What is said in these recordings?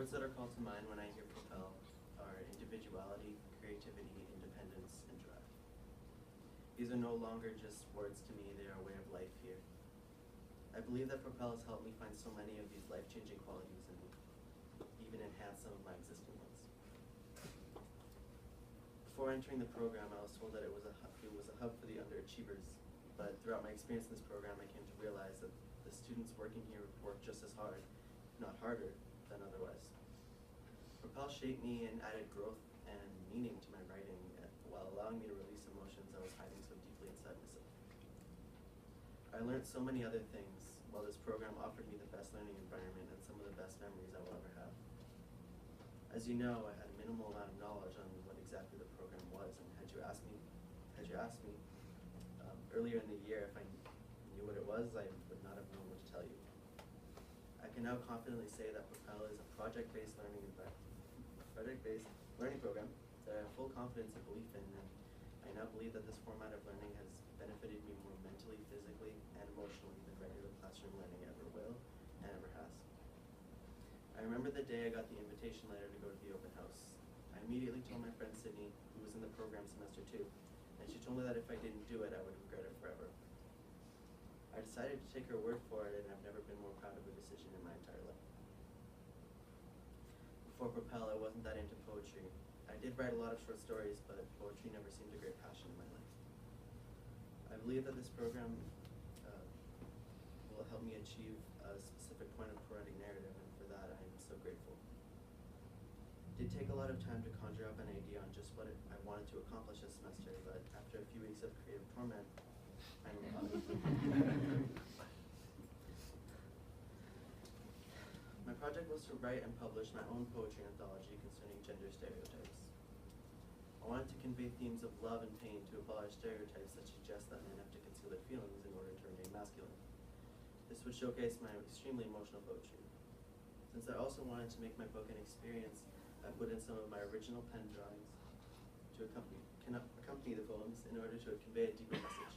words that are called to mind when I hear Propel are individuality, creativity, independence, and drive. These are no longer just words to me, they are a way of life here. I believe that Propel has helped me find so many of these life-changing qualities in me, even enhance some of my existing ones. Before entering the program, I was told that it was a hub for the underachievers, but throughout my experience in this program, I came to realize that the students working here work just as hard, if not harder, than otherwise. Propel shaped me and added growth and meaning to my writing while allowing me to release emotions I was hiding so deeply inside myself. I learned so many other things, while this program offered me the best learning environment and some of the best memories I will ever have. As you know, I had a minimal amount of knowledge on what exactly the program was, and had you asked me earlier in the year if I knew what it was, I would not have known what to tell you. I can now confidently say that Propel is a project-based learning program that I have full confidence and belief in, and I now believe that this format of learning has benefited me more mentally, physically, and emotionally than regular classroom learning ever will and ever has. I remember the day I got the invitation letter to go to the open house. I immediately told my friend Sydney, who was in the program semester 2, and she told me that if I didn't do it, I would regret it forever. I decided to take her word for it, and I've never been more proud of a decision in my entire life. Before Propel, I wasn't that into poetry. I did write a lot of short stories, but poetry never seemed a great passion in my life. I believe that this program will help me achieve a specific point of poetic narrative, and for that I am so grateful. It did take a lot of time to conjure up an idea on just what I wanted to accomplish this semester, but after a few weeks of creative torment, I finally got it. My project was to write and publish my own poetry anthology concerning gender stereotypes. I wanted to convey themes of love and pain to abolish stereotypes that suggest that men have to conceal their feelings in order to remain masculine. This would showcase my extremely emotional poetry. Since I also wanted to make my book an experience, I put in some of my original pen drawings to accompany the poems in order to convey a deeper message.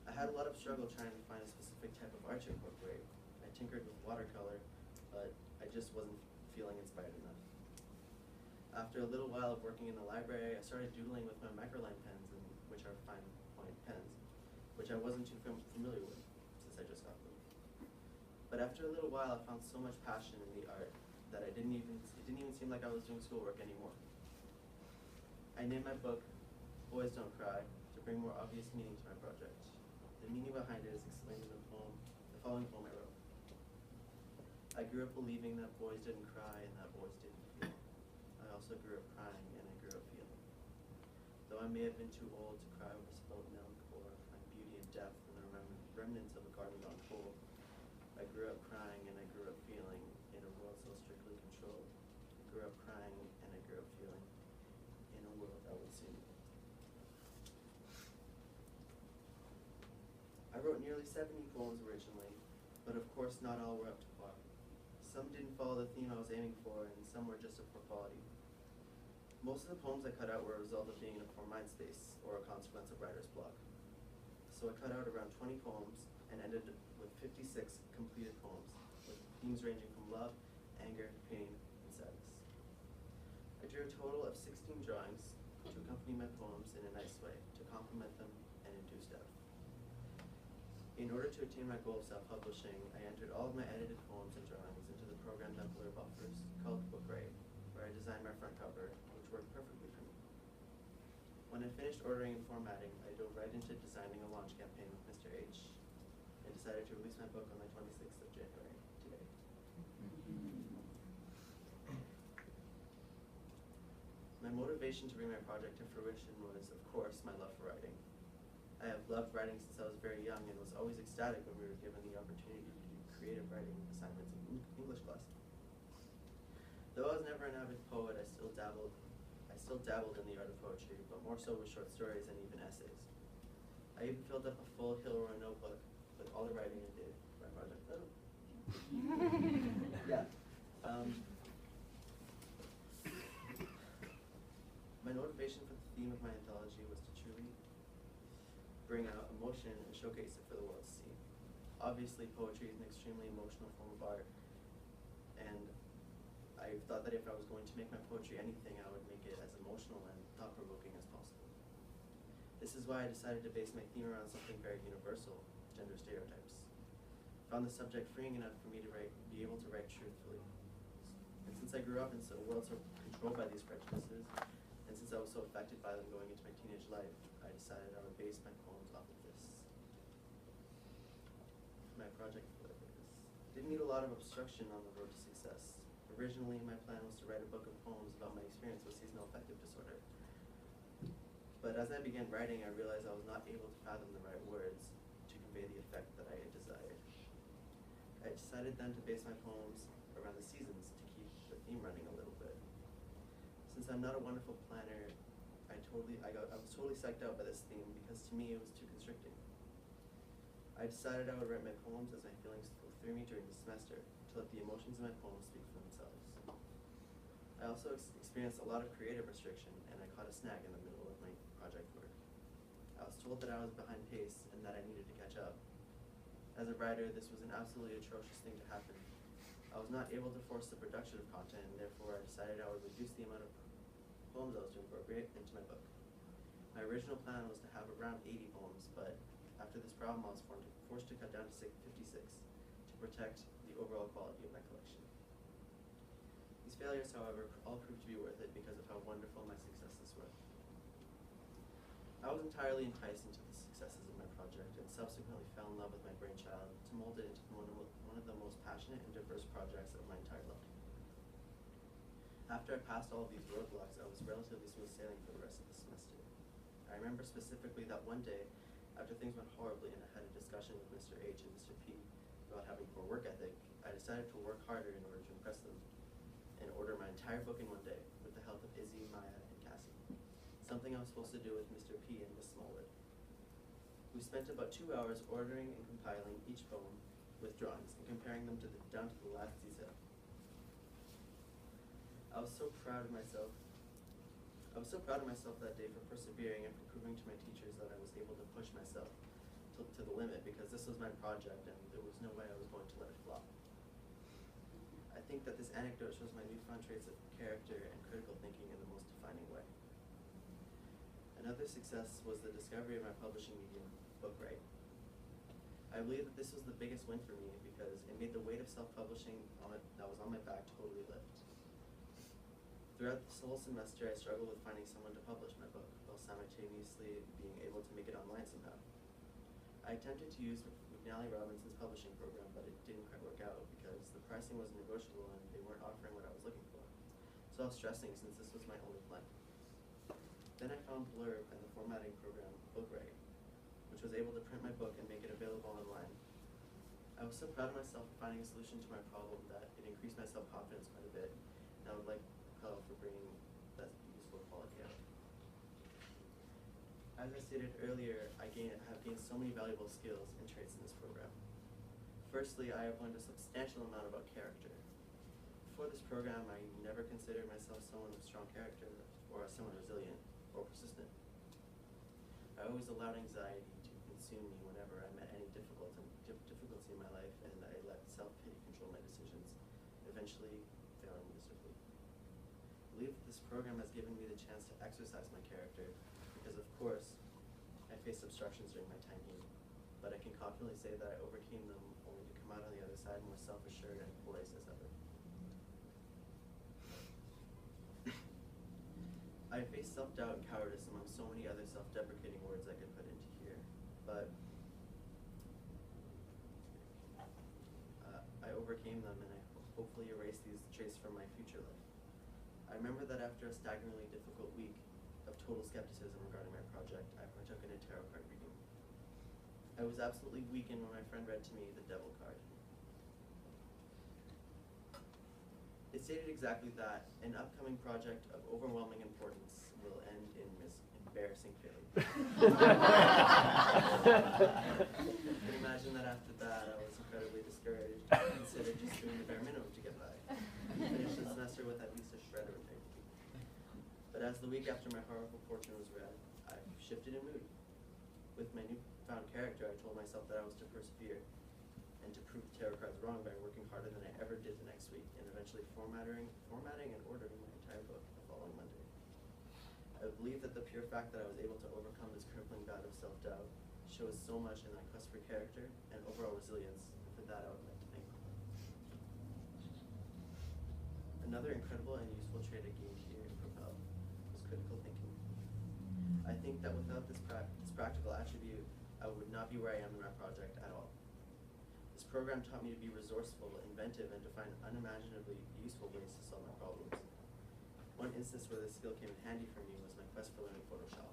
I had a lot of struggle trying to find a specific type of art to incorporate. I tinkered with watercolor, but I just wasn't feeling inspired enough. After a little while of working in the library, I started doodling with my microline pens, which are fine point pens, which I wasn't too familiar with since I just got them. But after a little while, I found so much passion in the art that it didn't even seem like I was doing schoolwork anymore. I named my book Boys Don't Cry to bring more obvious meaning to my project. The meaning behind it is explained in the following poem I wrote. I grew up believing that boys didn't cry and that boys didn't feel. I also grew up crying and I grew up feeling. Though I may have been too old to cry over spilled milk or find beauty in death and the remnants of a garden gone cold, I grew up crying and I grew up feeling in a world so strictly controlled. I grew up crying and I grew up feeling in a world that would see me. I wrote nearly 70 poems originally, but of course not all were up to par. Some didn't follow the theme I was aiming for, and some were just of poor quality. Most of the poems I cut out were a result of being in a poor mind space, or a consequence of writer's block. So I cut out around 20 poems, and ended with 56 completed poems, with themes ranging from love, anger, pain, and sadness. I drew a total of 16 drawings to accompany my poems in a nice way, to complement them and induce depth. In order to attain my goal of self-publishing, I entered all of my edited poems and drawings into the program that Blurb offers, called Book Write, where I designed my front cover, which worked perfectly for me. When I finished ordering and formatting, I dove right into designing a launch campaign with Mr. H. I decided to release my book on the 26th of January, today. My motivation to bring my project to fruition was, of course, my love for writing. I have loved writing since I was very young and was always ecstatic when we were given the opportunity to do creative writing assignments in English class. Though I was never an avid poet, I still dabbled in the art of poetry, but more so with short stories and even essays. I even filled up a full Hill-Roy notebook with all the writing I did for my project. Oh. Yeah. My motivation for the theme of my anthology was to truly bring out emotion and showcase it for the world to see. Obviously, poetry is an extremely emotional form of art, and I thought that if I was going to make my poetry anything, I would make it as emotional and thought-provoking as possible. This is why I decided to base my theme around something very universal, gender stereotypes. I found the subject freeing enough for me to be able to write truthfully. And since I grew up in a world so controlled by these prejudices, and since I was so affected by them going into my teenage life, I decided I would base my poems off of this. My project didn't need a lot of obstruction on the road to success. Originally, my plan was to write a book of poems about my experience with seasonal affective disorder. But as I began writing, I realized I was not able to fathom the right words to convey the effect that I had desired. I decided then to base my poems around the seasons to keep the theme running a little bit. Since I'm not a wonderful planner, I was totally psyched out by this theme because to me it was too constricting. I decided I would write my poems as my feelings flow through me during the semester to let the emotions in my poems speak for themselves. I also experienced a lot of creative restriction, and I caught a snag in the middle of my project work. I was told that I was behind pace and that I needed to catch up. As a writer, this was an absolutely atrocious thing to happen. I was not able to force the production of content, and therefore I decided I would reduce the amount of poems I was to incorporate into my book. My original plan was to have around 80 poems, but after this problem, I was forced to cut down to 56 to protect the overall quality of my collection. These failures, however, all proved to be worth it because of how wonderful my successes were. I was entirely enticed into the successes of my project and subsequently fell in love with my brainchild to mold it into one of the most passionate and diverse projects of my entire life. After I passed all of these roadblocks, I was relatively smooth sailing for the rest of the semester. I remember specifically that one day, after things went horribly and I had a discussion with Mr. H and Mr. P about having poor work ethic, I decided to work harder in order to impress them and order my entire book in one day with the help of Izzy, Maya, and Cassie. Something I was supposed to do with Mr. P and Miss Smallwood. We spent about 2 hours ordering and compiling each poem with drawings and comparing them down to the last detail. I was so proud of myself that day for persevering and for proving to my teachers that I was able to push myself to the limit because this was my project and there was no way I was going to let it flop. I think that this anecdote shows my newfound traits of character and critical thinking in the most defining way. Another success was the discovery of my publishing medium, Burke. I believe that this was the biggest win for me because it made the weight of self-publishing that was on my back totally lift. Throughout this whole semester, I struggled with finding someone to publish my book, while simultaneously being able to make it online somehow. I attempted to use McNally Robinson's publishing program, but it didn't quite work out because the pricing was negotiable and they weren't offering what I was looking for. So I was stressing since this was my only plan. Then I found Blurb and the formatting program, Burke, which was able to print my book and make it available online. I was so proud of myself for finding a solution to my problem that it increased my self-confidence quite a bit, and I would like for bringing that useful quality out. As I stated earlier, I have gained so many valuable skills and traits in this program. Firstly, I have learned a substantial amount about character. Before this program, I never considered myself someone of strong character or someone resilient or persistent. I always allowed anxiety to consume me whenever I met any difficulty in my life, and I let self-pity control my decisions, eventually failing miserably. I believe that this program has given me the chance to exercise my character because, of course, I faced obstructions during my time here, but I can confidently say that I overcame them only to come out on the other side more self-assured and poised as ever. I faced self-doubt and cowardice among so many other self-deprecating words I could put into here, but I overcame them and I hopefully erased these traits from my future life. I remember that after a staggeringly difficult week of total skepticism regarding my project, I partook in a tarot card reading. I was absolutely weakened when my friend read to me the Devil card. It stated exactly that an upcoming project of overwhelming importance will end in embarrassing failure. You can imagine that after that I was incredibly discouraged and considered just doing the bare minimum to get by. Finished the semester with at least a shred of integrity. But as the week after my horrible fortune was read, I shifted in mood. With my newfound character, I told myself that I was to persevere and to prove tarot cards wrong by working harder than I ever did the next week, and eventually formatting and ordering my entire book the following Monday. I believe that the pure fact that I was able to overcome this crippling bout of self-doubt shows so much in my quest for character and overall resilience, and for that I would like to thank them. Another incredible and useful trait I gained here in Propel was critical thinking. I think that without this practical attribute, I would not be where I am in my project at all. This program taught me to be resourceful, inventive, and to find unimaginably useful ways to solve my problems. One instance where this skill came in handy for me was my quest for learning Photoshop.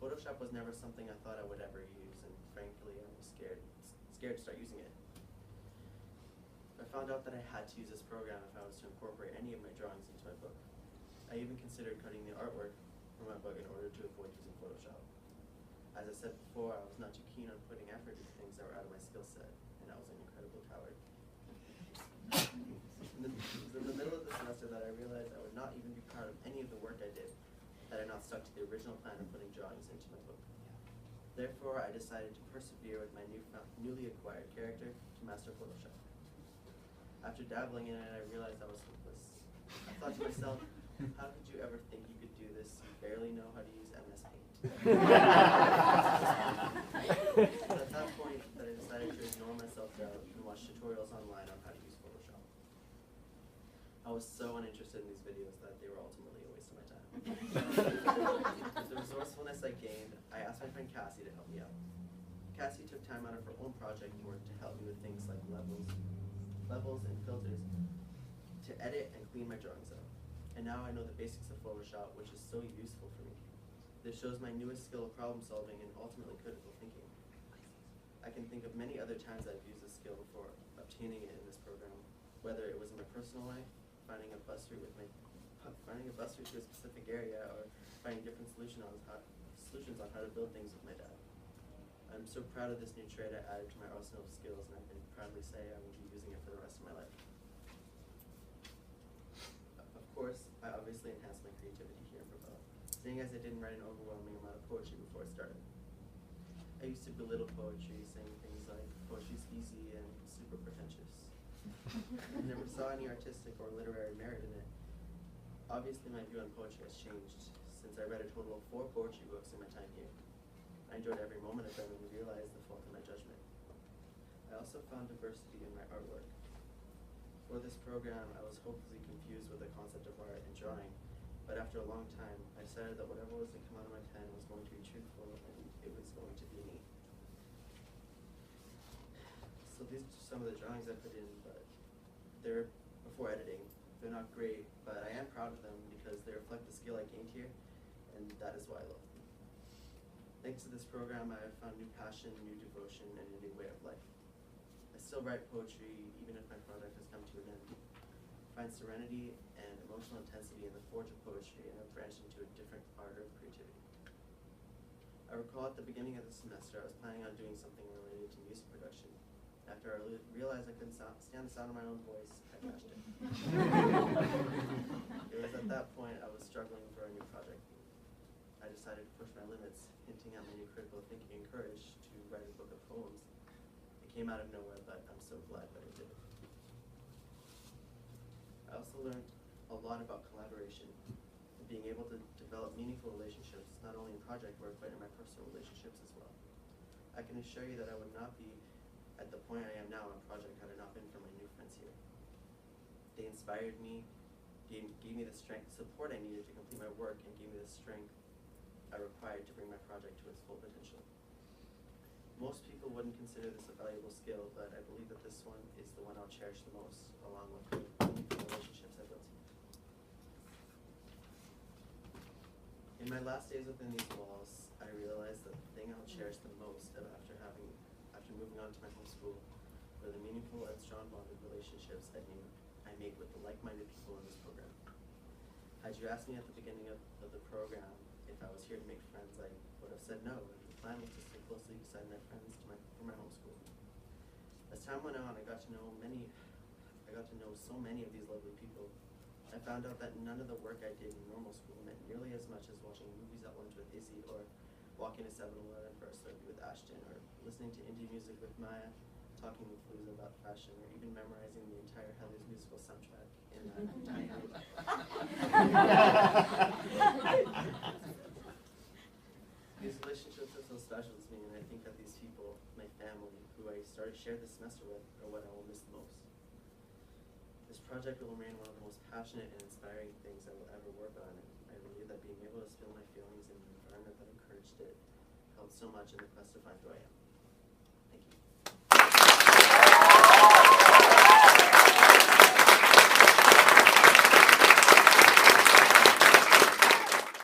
Photoshop was never something I thought I would ever use, and frankly, I was scared to start using it. I found out that I had to use this program if I was to incorporate any of my drawings into my book. I even considered cutting the artwork from my book in order to avoid using Photoshop. As I said before, I was not too keen on putting effort into things that were out of my skill set, and I was an incredible coward. It was in the middle of the semester that I realized I would not even be proud of any of the work I did had I not stuck to the original plan of putting drawings into my book. Therefore, I decided to persevere with my newly acquired character to master Photoshop. After dabbling in it, I realized I was hopeless. I thought to myself, how could you ever think you could do this? You barely know how to use MS Paint. At that point, that I decided to ignore my self-doubt and watch tutorials online on how to use Photoshop. I was so uninterested in these videos that they were ultimately a waste of my time. With the resourcefulness I gained, I asked my friend Cassie to help me out. Cassie took time out of her own project work to help me with things like levels and filters to edit and clean my drawings up. And now I know the basics of Photoshop, which is so useful for me. This shows my newest skill of problem solving and ultimately critical thinking. I can think of many other times I've used this skill before obtaining it in this program, whether it was in my personal life, finding a bus route to a specific area, or finding different solutions on how to build things with my dad. I'm so proud of this new trait I added to my arsenal of skills, and I can proudly say I will be using it for the rest of my life. Of course, I obviously enhanced my creativity here in Propel, seeing as I didn't write an overwhelming amount of poetry before it started. I used to belittle poetry, saying things like, poetry's easy and super pretentious. I never saw any artistic or literary merit in it. Obviously, my view on poetry has changed, since I read a total of 4 poetry books in my time here. I enjoyed every moment of them and realized the fault in my judgment. I also found diversity in my artwork. For this program, I was hopelessly confused with the concept of art and drawing, but after a long time, I decided that whatever was to come out of my pen was going to be truthful and it was going to be me. So these are some of the drawings I put in, but they're before editing. They're not great, but I am proud of them because they reflect the skill I gained here, and that is why I love them. Thanks to this program, I have found new passion, new devotion, and a new way of life. I still write poetry, even if my project has come to an end. I find serenity and emotional intensity in the forge of poetry, and have branched into a different art of creativity. I recall at the beginning of the semester, I was planning on doing something related to music production. After I realized I couldn't stand the sound of my own voice, I crashed it. It was at that point I was struggling for a new project. I decided to push my limits, hinting at my new critical thinking and courage to write a book of poems. It came out of nowhere, but I'm so glad that I did it. I also learned a lot about collaboration and being able to develop meaningful relationships, not only in project work, but in my personal relationships as well. I can assure you that I would not be at the point I am now on project had it not been for my new friends here. They inspired me, gave me the support I needed to complete my work, and gave me the strength I required to bring my project to its full potential. Most people wouldn't consider this a valuable skill, but I believe that this one is the one I'll cherish the most, along with the meaningful relationships I built here. In my last days within these walls, I realized that the thing I'll cherish the most after moving on to my home school were the meaningful and strong bonded relationships I made with the like-minded people in this program. Had you asked me at the beginning of the program if I was here to make friends, I would have said no, and the plan was to stay closely beside my friends for my home school. As time went on, I got to know so many of these lovely people. I found out that none of the work I did in normal school meant nearly as much as watching movies at lunch with Izzy, or walking to 7-Eleven for a Slurpee with Ashton, or listening to indie music with Maya, talking with Luz about fashion, or even memorizing the entire Heather's musical soundtrack in that tiny These relationships are so special to me, and I think that these people, my family, who I shared this semester with, are what I will miss the most. This project will remain one of the most passionate and inspiring things I will ever work on, and I believe that being able to spill my feelings in an environment that encouraged it helped so much in the quest to find who I am.